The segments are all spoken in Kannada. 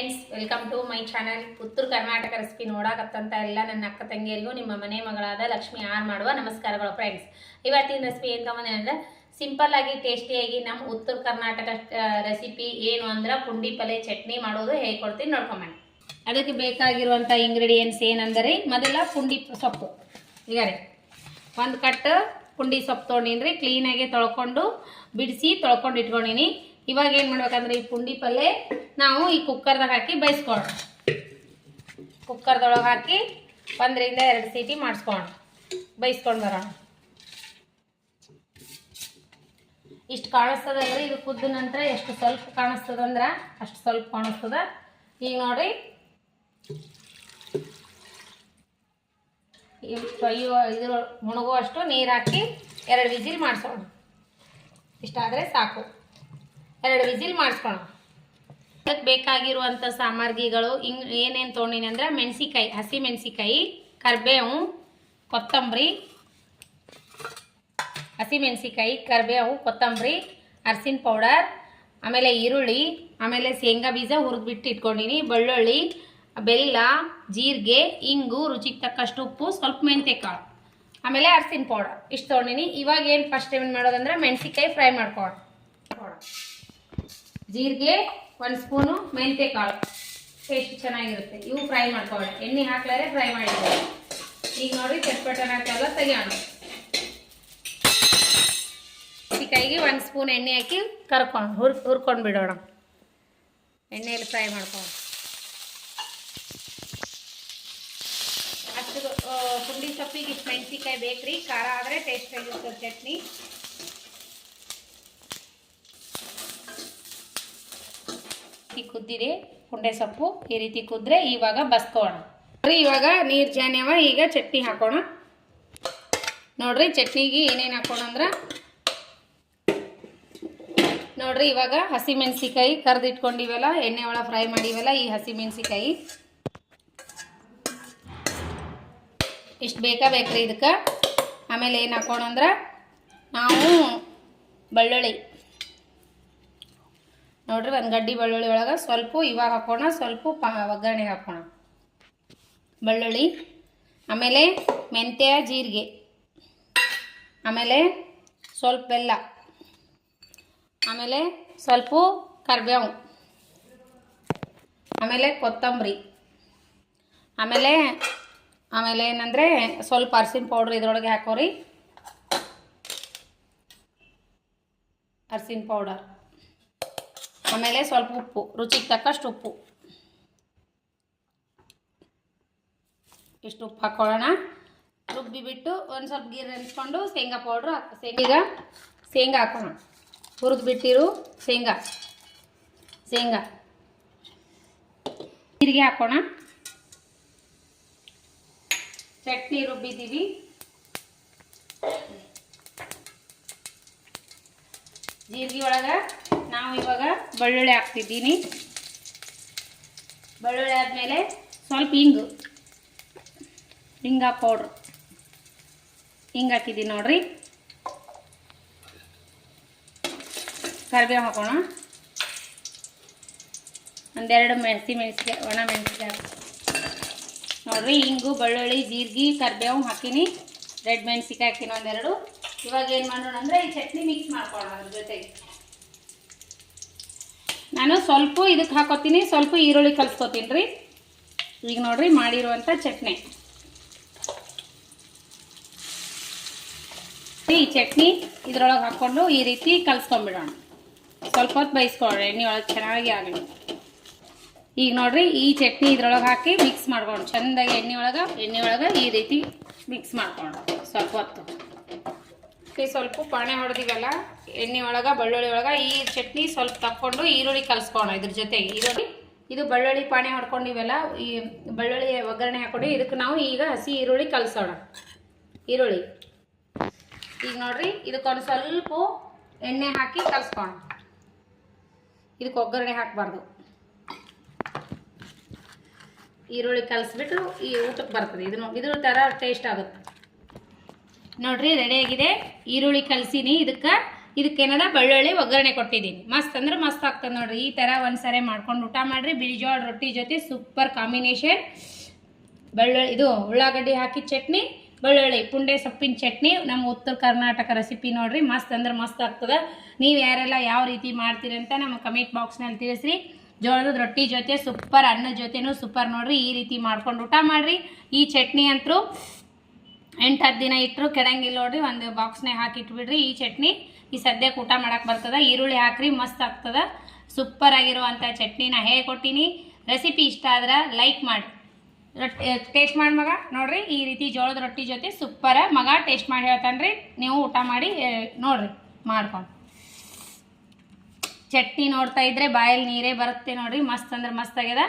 Friends, welcome to my channel. Uttara Karnataka recipe ನೋಡಾಕತ್ತಂತ ಎಲ್ಲ ನನ್ನ ಅಕ್ಕ ತಂಗಿಯರಿಗೂ ನಿಮ್ಮ ಮನೆ ಮಗಳಾದ ಲಕ್ಷ್ಮಿ ಆರ್ ಮಾಡುವ ನಮಸ್ಕಾರಗಳು. ಫ್ರೆಂಡ್ಸ್, ಇವತ್ತಿನ ರೆಸಿಪಿ ಏನು ತಗೊಂಡೆ ಅಂದ್ರೆ ಸಿಂಪಲ್ ಆಗಿ ಟೇಸ್ಟಿಯಾಗಿ ನಮ್ಮ ಉತ್ತರ ಕರ್ನಾಟಕ ರೆಸಿಪಿ ಏನು ಅಂದ್ರೆ ಪುಂಡಿ ಪಲ್ಲೆ ಚಟ್ನಿ ಮಾಡೋದು ಹೇಗೆ ಕೊಡ್ತೀನಿ ನೋಡ್ಕೊಂಬನ್ನಿ. ಅದಕ್ಕೆ ಬೇಕಾಗಿರುವಂಥ ಇಂಗ್ರೀಡಿಯೆಂಟ್ಸ್ ಏನಂದರೆ ಮೊದಲ ಪುಂಡಿ ಸೊಪ್ಪು. ಈಗ ರೀ ಒಂದು ಕಟ್ ಪುಂಡಿ ಸೊಪ್ಪು ತೊಗೊಂಡಿನ್ರಿ, ಕ್ಲೀನಾಗಿ ತೊಳ್ಕೊಂಡು ಬಿಡಿಸಿ ತೊಳ್ಕೊಂಡು ಇಟ್ಕೊಂಡಿನಿ. ಇವಾಗ ಏನು ಮಾಡ್ಬೇಕಂದ್ರೆ ಈ ಪುಂಡಿ ಪಲ್ಲೆ ನಾವು ಈ ಕುಕ್ಕರ್ದಾಗ ಹಾಕಿ ಬೇಯಿಸ್ಕೊಳ್ಳೋಣ. ಕುಕ್ಕರ್ದೊಳಗೆ ಹಾಕಿ 1 ರಿಂದ 2 ಸೀಟಿ ಮಾಡಿಸ್ಕೊಳ್ಳೋಣ, ಬೇಯಿಸ್ಕೊಂಡು ಬರೋಣ. ಇಷ್ಟು ಕಾಣಿಸ್ತದಲ್ರಿ, ಇದು ಕುದ್ದ ನಂತರ ಎಷ್ಟು ಸ್ವಲ್ಪ ಕಾಣಿಸ್ತದಂದ್ರೆ ಅಷ್ಟು ಸ್ವಲ್ಪ ಕಾಣಿಸ್ತದ. ಈಗ ನೋಡ್ರಿ ಇದು ಮುಣಗುವಷ್ಟು ನೀರು ಹಾಕಿ 2 ವಿಸಿಲ್ ಮಾಡಿಸೋಣ. ಇಷ್ಟಾದರೆ ಸಾಕು, 2 ವಿಸಿಲ್ ಮಾಡಿಸ್ಕೊಳ್ಳೋಣ. ಅದಕ್ಕೆ ಬೇಕಾಗಿರುವಂಥ ಸಾಮಗ್ರಿಗಳು ಏನೇನು ತೊಗೊಂಡಿನಿ ಅಂದ್ರೆ ಮೆಣಸಿಕಾಯಿ, ಹಸಿ ಮೆಣಸಿಕಾಯಿ, ಕರಿಬೇವು, ಕೊತ್ತಂಬರಿ, ಹಸಿ ಮೆಣಸಿಕಾಯಿ, ಕರಿಬೇವು, ಕೊತ್ತಂಬರಿ, ಅರಿಶಿನ ಪೌಡರ್, ಆಮೇಲೆ ಈರುಳ್ಳಿ, ಆಮೇಲೆ ಶೇಂಗಾ ಬೀಜ ಹುರಿದ್ಬಿಟ್ಟು ಇಟ್ಕೊಂಡಿನಿ, ಬೆಳ್ಳುಳ್ಳಿ, ಬೆಲ್ಲ, ಜೀರಿಗೆ, ಇಂಗು, ರುಚಿಗೆ ತಕ್ಕಷ್ಟು ಉಪ್ಪು, ಸ್ವಲ್ಪ ಮೆಂತ್ಯ ಕಾಳು, ಆಮೇಲೆ ಅರಿಶಿನ ಪೌಡರ್ ಇಷ್ಟು ತೊಗೊಂಡಿನಿ. ಇವಾಗ ಏನು ಫಸ್ಟ್ ಏನು ಮಾಡೋದಂದ್ರೆ ಮೆಣಸಿಕಾಯಿ ಫ್ರೈ ಮಾಡ್ಕೊಳ್ಳೋಣ. ಜೀರಿಗೆ 1 ಸ್ಪೂನು, ಮೆಂತ್ಯ ಕಾಳು ಟೇಸ್ಟ್ ಚೆನ್ನಾಗಿರುತ್ತೆ, ಇವು ಫ್ರೈ ಮಾಡ್ಕೊಳ್ಳೋಣ. ಎಣ್ಣೆ ಹಾಕ್ಲಾರೆ ಫ್ರೈ ಮಾಡಿದ್ದೀವಿ. ಈಗ ನೋಡಿ ಚಟ್ಪಟನ ಹಾಕೆಲ್ಲ ತೆಗಿಯೋಣ. ಮೆಣಸಿಕಾಯಿಗೆ 1 ಸ್ಪೂನ್ ಎಣ್ಣೆ ಹಾಕಿ ಹುರ್ಕೊಂಡು ಬಿಡೋಣ. ಎಣ್ಣೆಯಲ್ಲಿ ಫ್ರೈ ಮಾಡ್ಕೊಳ್ಳೋಣ. ಅಷ್ಟು ಪುಂಡಿ ಸೊಪ್ಪಿಗೆ ಇಷ್ಟು ಮೆಣಸಿಕಾಯಿ ಬೇಕ್ರಿ, ಖಾರ ಆದರೆ ಟೇಸ್ಟ್ ಆಗಿರ್ತದೆ ಚಟ್ನಿ. ಕುದ್ದಿದೆ ಪುಂಡೆ ಸೊಪ್ಪು, ಈ ರೀತಿ ಕುದ್ರೆ ಇವಾಗ ಬಸ್ಕೋಣ. ಇವಾಗ ನೀರು ಜಾನ್ಯವ, ಈಗ ಚಟ್ನಿ ಹಾಕೋಣ. ನೋಡ್ರಿ ಚಟ್ನಿಗೆ ಏನೇನು ಹಾಕೋಣ ಅಂದ್ರೆ ನೋಡ್ರಿ ಇವಾಗ ಹಸಿ ಮೆಣಸಿಕಾಯಿ ಕರ್ದಿಟ್ಕೊಂಡಿವಲ್ಲ, ಎಣ್ಣೆ ಒಳಗೆ ಫ್ರೈ ಮಾಡಿವಲ್ಲ, ಈ ಹಸಿ ಮೆಣಸಿಕಾಯಿ ಇಷ್ಟು ಬೇಕ್ರಿ ಇದಕ್ಕೆ. ಆಮೇಲೆ ಏನು ಹಾಕೋಣ ಅಂದ್ರೆ ನಾವು ಬೆಳ್ಳುಳ್ಳಿ ನೋಡ್ರಿ, 1 ಗಡ್ಡಿ ಬೆಳ್ಳುಳ್ಳಿ ಒಳಗೆ ಸ್ವಲ್ಪ ಇವಾಗ ಹಾಕೋಣ, ಸ್ವಲ್ಪ ಒಗ್ಗರಣೆ ಹಾಕೋಣ. ಬೆಳ್ಳುಳ್ಳಿ, ಆಮೇಲೆ ಮೆಂತ್ಯ, ಜೀರಿಗೆ, ಆಮೇಲೆ ಸ್ವಲ್ಪ ಬೆಲ್ಲ, ಆಮೇಲೆ ಸ್ವಲ್ಪ ಕರಿಬೇವು, ಆಮೇಲೆ ಕೊತ್ತಂಬರಿ, ಆಮೇಲೆ ಏನಂದರೆ ಸ್ವಲ್ಪ ಅರಿಶಿನ ಪೌಡ್ರ್ ಇದ್ರೊಳಗೆ ಹಾಕೋರಿ, ಅರಿಶಿನ ಪೌಡರ್, ಆಮೇಲೆ ಸ್ವಲ್ಪ ಉಪ್ಪು, ರುಚಿಗೆ ತಕ್ಕಷ್ಟು ಉಪ್ಪು, ಇಷ್ಟು ಉಪ್ಪು ಹಾಕೊಳ್ಳೋಣ. ರುಬ್ಬಿ ಬಿಟ್ಟು ಒಂದು ಸ್ವಲ್ಪ ಗೀರು ನೆನೆಸ್ಕೊಂಡು ಶೇಂಗಾ ಪೌಡ್ರು ಈಗ ಶೇಂಗಾ ಹಾಕೋಣ. ಹುರಿದು ಬಿಟ್ಟಿರು ಶೇಂಗಾ ಜೀರಿಗೆ ಹಾಕೋಣ. ಚಟ್ನಿ ರುಬ್ಬಿದ್ದೀವಿ, ಜೀರಿಗೆ ಒಳಗೆ ನಾವು ಇವಾಗ ಬೆಳ್ಳುಳ್ಳಿ ಹಾಕ್ತಿದ್ದೀನಿ. ಬೆಳ್ಳುಳ್ಳಿ ಆದಮೇಲೆ ಸ್ವಲ್ಪ ಹಿಂಗ ಪೌಡ್ರು ಹಾಕಿದ್ದೀನಿ ನೋಡ್ರಿ. ಕರಿಬೇವು ಹಾಕೋಣ. 1 ಹಸಿ ಮೆಣಸಿಕಾಯಿ, ಒಣ ಮೆಣಸಿಕಾಯಿ ನೋಡ್ರಿ. ಹಿಂಗು, ಬೆಳ್ಳುಳ್ಳಿ, ಜೀರಿಗೆ, ಕರಿಬೇವು ಹಾಕಿನಿ, ರೆಡ್ ಮೆಣಸಿಕಾಯಿ ಹಾಕಿನಿ 1 2. ಇವಾಗ ಏನು ಮಾಡೋಣ ಅಂದರೆ ಈ ಚಟ್ನಿ ಮಿಕ್ಸ್ ಮಾಡ್ಕೊಳ್ಳೋಣ. ಅದ್ರ ಜೊತೆಗೆ ನಾನು ಸ್ವಲ್ಪ ಇದಕ್ಕೆ ಹಾಕೋತೀನಿ, ಸ್ವಲ್ಪ ಈರುಳ್ಳಿ ಕಲಿಸ್ಕೊತೀನಿ ರೀ. ಈಗ ನೋಡ್ರಿ ಮಾಡಿರುವಂಥ ಚಟ್ನಿ. ಈ ಚಟ್ನಿ ಇದ್ರೊಳಗೆ ಹಾಕ್ಕೊಂಡು ಈ ರೀತಿ ಕಲಿಸ್ಕೊಂಡ್ಬಿಡೋಣ. ಸ್ವಲ್ಪ ಹೊತ್ತು ಬೇಯಿಸ್ಕೊಳ್ಳೋಣ, ಎಣ್ಣೆ ಒಳಗೆ ಚೆನ್ನಾಗಿ ಆಗಲಿ. ಈಗ ನೋಡ್ರಿ ಈ ಚಟ್ನಿ ಇದ್ರೊಳಗೆ ಹಾಕಿ ಮಿಕ್ಸ್ ಮಾಡ್ಕೊಂಡು ಚೆಂದಾಗಿ ಎಣ್ಣೆ ಒಳಗೆ ಈ ರೀತಿ ಮಿಕ್ಸ್ ಮಾಡ್ಕೊಂಡು ಸ್ವಲ್ಪ ಹೊತ್ತು. ಸ್ವಲ್ಪ ಪಾಣೆ ಹೊಡೆದಿವಲ್ಲ ಎಣ್ಣೆ ಒಳಗೆ, ಬೆಳ್ಳುಳ್ಳಿ ಒಳಗೆ, ಈ ಚಟ್ನಿ ಸ್ವಲ್ಪ ತಕ್ಕೊಂಡು ಈರುಳ್ಳಿ ಕಲಿಸ್ಕೋಣ. ಇದ್ರ ಜೊತೆಗೆ ಇದು ಬೆಳ್ಳುಳ್ಳಿ ಪಾಣೆ ಹೊಡ್ಕೊಂಡಿವಲ್ಲ, ಈ ಬೆಳ್ಳುಳ್ಳಿ ಒಗ್ಗರಣೆ ಹಾಕೊಂಡು ಇದಕ್ಕೆ ನಾವು ಈಗ ಹಸಿ ಈರುಳ್ಳಿ ಕಲಿಸೋಣ. ಈರುಳ್ಳಿ ಈಗ ನೋಡ್ರಿ ಇದಕ್ಕೊಂದು ಸ್ವಲ್ಪ ಎಣ್ಣೆ ಹಾಕಿ ಕಲಿಸ್ಕೋಣ. ಇದಕ್ಕೆ ಒಗ್ಗರಣೆ ಹಾಕಬಾರ್ದು, ಈರುಳ್ಳಿ ಕಲಿಸ್ಬಿಟ್ಟು ಈ ಊಟಕ್ಕೆ ಬರ್ತದೆ. ಇದ್ರ ಥರ ಟೇಸ್ಟ್ ಆಗುತ್ತೆ ನೋಡ್ರಿ. ರೆಡಿಯಾಗಿದೆ, ಈರುಳ್ಳಿ ಕಲಸಿನಿ. ಇದಕ್ಕೆ ಇದಕ್ಕೇನದ ಬೆಳ್ಳುಳ್ಳಿ ಒಗ್ಗರಣೆ ಕೊಟ್ಟಿದ್ದೀನಿ. ಮಸ್ತ್ ಅಂದ್ರೆ ಮಸ್ತ್ ಆಗ್ತದೆ ನೋಡ್ರಿ. ಈ ಥರ ಒಂದ್ಸರಿ ಮಾಡ್ಕೊಂಡು ಊಟ ಮಾಡಿರಿ. ಬಿಳಿ ಜೋಳ ರೊಟ್ಟಿ ಜೊತೆ ಸೂಪರ್ ಕಾಂಬಿನೇಷನ್. ಬೆಳ್ಳುಳ್ಳಿ ಇದು ಉಳ್ಳಾಗಡ್ಡಿ ಹಾಕಿ ಚಟ್ನಿ, ಬೆಳ್ಳುಳ್ಳಿ ಪುಂಡೆ ಸೊಪ್ಪಿನ ಚಟ್ನಿ, ನಮ್ಮ ಉತ್ತರ ಕರ್ನಾಟಕ ರೆಸಿಪಿ ನೋಡ್ರಿ. ಮಸ್ತ್ ಅಂದ್ರೆ ಮಸ್ತ್ ಆಗ್ತದೆ. ನೀವು ಯಾರೆಲ್ಲ ಯಾವ ರೀತಿ ಮಾಡ್ತೀರಿ ಅಂತ ನಮ್ಮ ಕಮೆಂಟ್ ಬಾಕ್ಸ್ನಲ್ಲಿ ತಿಳಿಸ್ರಿ. ಜೋಳದ ರೊಟ್ಟಿ ಜೊತೆ ಸೂಪರ್, ಅನ್ನ ಜೊತೆನೂ ಸೂಪರ್ ನೋಡ್ರಿ. ಈ ರೀತಿ ಮಾಡ್ಕೊಂಡು ಊಟ ಮಾಡಿರಿ. ಈ ಚಟ್ನಿ ಅಂತೂ 8-10 ದಿನ ಇಟ್ಟರು ಕೆಡಂಗಿಲ್ಲ ನೋಡ್ರಿ. ಒಂದು ಬಾಕ್ಸ್ನಾಗ ಹಾಕಿ ಇಟ್ಬಿಡ್ರಿ. ಈ ಚಟ್ನಿ ಈ ಸದ್ಯಕ್ಕೆ ಊಟ ಮಾಡಕ್ಕೆ ಬರ್ತದೆ. ಈರುಳ್ಳಿ ಹಾಕ್ರಿ, ಮಸ್ತ್ ಆಗ್ತದೆ. ಸೂಪರ್ ಆಗಿರುವಂಥ ಚಟ್ನಿನ ಹೇಳ್ಕೊಟ್ಟಿನಿ. ರೆಸಿಪಿ ಇಷ್ಟ ಆದ್ರೆ ಲೈಕ್ ಮಾಡಿ. ಟೇಸ್ಟ್ ಮಾಡಿ ಮಗ ನೋಡ್ರಿ. ಈ ರೀತಿ ಜೋಳದ ರೊಟ್ಟಿ ಜೊತೆ ಸೂಪರ. ಮಗ ಟೇಸ್ಟ್ ಮಾಡಿ ಹೇಳ್ತಾನ್ರಿ. ನೀವು ಊಟ ಮಾಡಿ ನೋಡ್ರಿ ಮಾಡ್ಕೊಂಡು. ಚಟ್ನಿ ನೋಡ್ತಾ ಇದ್ರೆ ಬಾಯಲ್ಲಿ ನೀರೇ ಬರುತ್ತೆ ನೋಡ್ರಿ. ಮಸ್ತ್ ಅಂದ್ರೆ ಮಸ್ತ್ ಆಗ್ಯದ.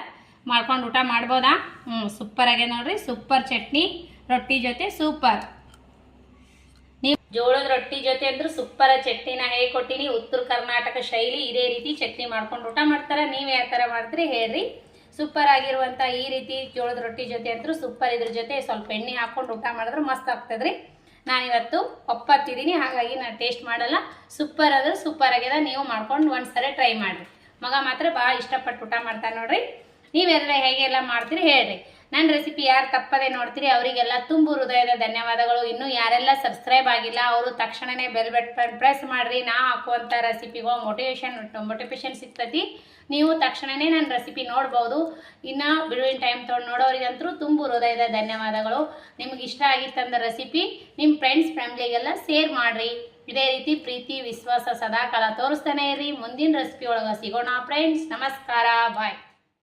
ಮಾಡ್ಕೊಂಡು ಊಟ ಮಾಡ್ಬೋದಾ? ಸೂಪರ್ ಆಗ್ಯದ ನೋಡ್ರಿ. ಸೂಪರ್ ಚಟ್ನಿ ರೊಟ್ಟಿ ಜೊತೆ ಸೂಪರ್. ನೀವು ಜೋಳದ ರೊಟ್ಟಿ ಜೊತೆ ಅಂದ್ರೆ ಸೂಪರ್ ಚಟ್ನಿನ ಹೇಳ್ಕೊಟ್ಟಿನಿ. ಉತ್ತರ ಕರ್ನಾಟಕ ಶೈಲಿ ಇದೇ ರೀತಿ ಚಟ್ನಿ ಮಾಡ್ಕೊಂಡು ಊಟ ಮಾಡ್ತಾರೆ. ನೀವು ಯಾವ ಥರ ಮಾಡ್ತೀರಿ ಹೇಳ್ರಿ. ಸೂಪರ್ ಆಗಿರುವಂಥ ಈ ರೀತಿ ಜೋಳದ ರೊಟ್ಟಿ ಜೊತೆ ಅಂತೂ ಸೂಪರ್. ಇದ್ರ ಜೊತೆ ಸ್ವಲ್ಪ ಎಣ್ಣೆ ಹಾಕ್ಕೊಂಡು ಊಟ ಮಾಡಿದ್ರೆ ಮಸ್ತ್ ಆಗ್ತದ್ರಿ. ನಾನಿವತ್ತು ಒಪ್ಪತ್ತಿದ್ದೀನಿ, ಹಾಗಾಗಿ ನಾನು ಟೇಸ್ಟ್ ಮಾಡಲ್ಲ. ಸೂಪರ್ ಆದ್ರೆ ಸೂಪರ್ ಆಗ್ಯದ. ನೀವು ಮಾಡ್ಕೊಂಡು ಒಂದ್ಸರಿ ಟ್ರೈ ಮಾಡಿರಿ. ಮಗ ಮಾತ್ರ ಭಾಳ ಇಷ್ಟಪಟ್ಟು ಊಟ ಮಾಡ್ತಾನೆ ನೋಡ್ರಿ. ನೀವೆಲ್ಲ ಹೇಗೆಲ್ಲ ಮಾಡ್ತೀರಿ ಹೇಳ್ರಿ. ನನ್ನ ರೆಸಿಪಿ ಯಾರು ತಪ್ಪದೆ ನೋಡ್ತೀರಿ ಅವರಿಗೆಲ್ಲ ತುಂಬು ಹೃದಯದ ಧನ್ಯವಾದಗಳು. ಇನ್ನೂ ಯಾರೆಲ್ಲ ಸಬ್ಸ್ಕ್ರೈಬ್ ಆಗಿಲ್ಲ ಅವರು ತಕ್ಷಣವೇ ಬೆಲ್ ಬಟನ್ ಪ್ರೆಸ್ ಮಾಡಿರಿ. ನಾ ಹಾಕುವಂಥ ರೆಸಿಪಿಗಳು ಮೋಟಿವೇಶನ್ ಸಿಗ್ತೈತಿ. ನೀವು ತಕ್ಷಣವೇ ನನ್ನ ರೆಸಿಪಿ ನೋಡ್ಬೋದು. ಇನ್ನು ಬಿಡುವಿನ ಟೈಮ್ ತೊಗೊಂಡು ನೋಡೋರಿಗಂತೂ ತುಂಬು ಹೃದಯದ ಧನ್ಯವಾದಗಳು. ನಿಮ್ಗೆ ಇಷ್ಟ ಆಗಿತ್ತಂದ ರೆಸಿಪಿ ನಿಮ್ಮ ಫ್ರೆಂಡ್ಸ್ ಫ್ಯಾಮ್ಲಿಗೆಲ್ಲ ಶೇರ್ ಮಾಡಿರಿ. ಇದೇ ರೀತಿ ಪ್ರೀತಿ ವಿಶ್ವಾಸ ಸದಾಕಾಲ ತೋರಿಸ್ತಾನೆ ಇರ್ರಿ. ಮುಂದಿನ ರೆಸಿಪಿ ಒಳಗೆ ಸಿಗೋಣ ಫ್ರೆಂಡ್ಸ್. ನಮಸ್ಕಾರ, ಬಾಯ್.